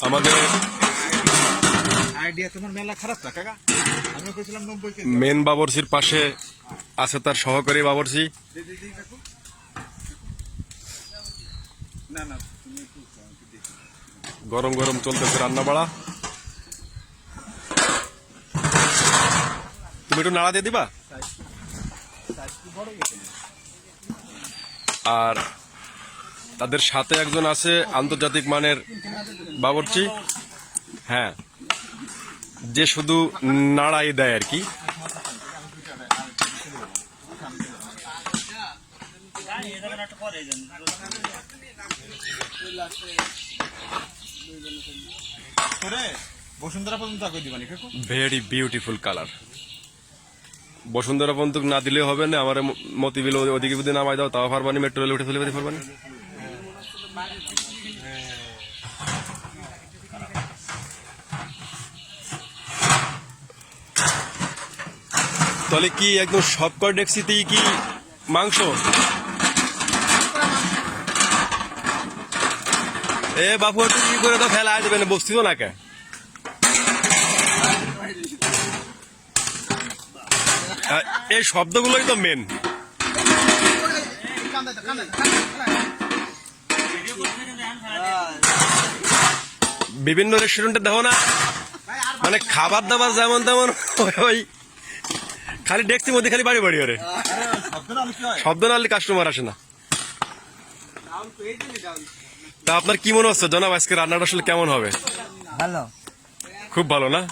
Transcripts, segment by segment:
আমাদের আইডিয়া তোমার মেলা খারাপ না কাকা, আমি কইছিলাম 90 কেজি। মেন বাবরচির পাশে আছে তার সহকারী বাবরচি। না না তুমি একটু গরম গরম চলতেছে রান্না বাড়া। তুমি একটু নাড়া দিয়ে দিবা। আর তাদের সাথে একজন আছে আন্তর্জাতিক মানের বাবরচি, হ্যাঁ, যে শুধু নাড়াই দেয় আর কি। বসুন্ধরা পর্যন্ত আগে দিবানি কাকু। Very beautiful colour. বসুন্ধরা পর্যন্ত না দিলে হবে না, আমার মতিবিল ওদিকে যদি নামাই দাও তাও পারবানি, মেট্রো রেলে উঠে ফেলে পারবানি। তাহলে কি একদম সবকর ডেক্সিতেই কি মাংস? এ বাপু একটু কি করে তো ফেলা দেবে না, বসছি তো না কে। এই শব্দগুলোই তো মেন। বিভিন্ন রেস্টুরেন্টে দেখো না, মানে খাবার দাবার যেমন তেমন ওই খালি ডেক্সির মধ্যে খালি বাড়ি বাড়ি ওরে শব্দ না হলে কাস্টমার আসে না। তা আপনার কি মনে হচ্ছে জনাব, আজকে রান্নাটা আসলে কেমন হবে? ভালো, খুব ভালো না?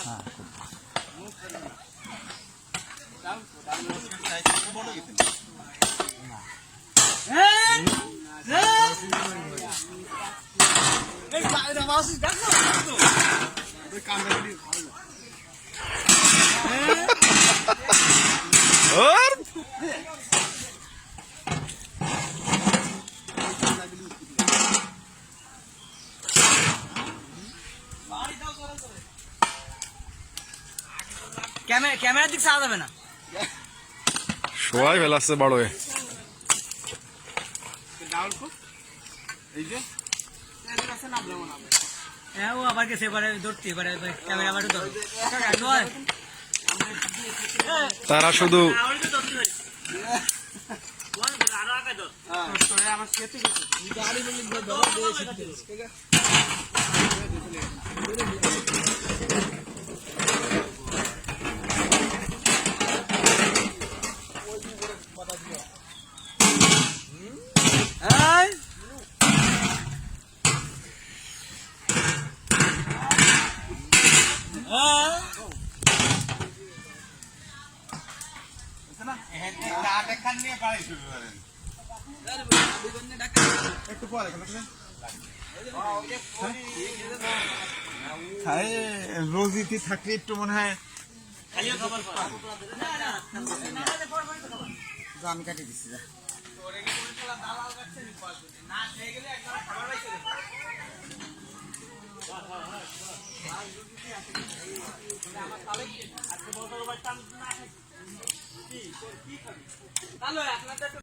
ক্যামেরার দিক চাওয়া যাবে না, সবাই ফেলাচ্ছে বড় হয়ে। হ্যাঁ ও আবার গেছে, এবারে ধরতে এবারে ক্যামেরা আবার ধরো। তারা শুধু রোজিতে থাকলে একটু মনে হয় আমি কাটিয়ে দিচ্ছি।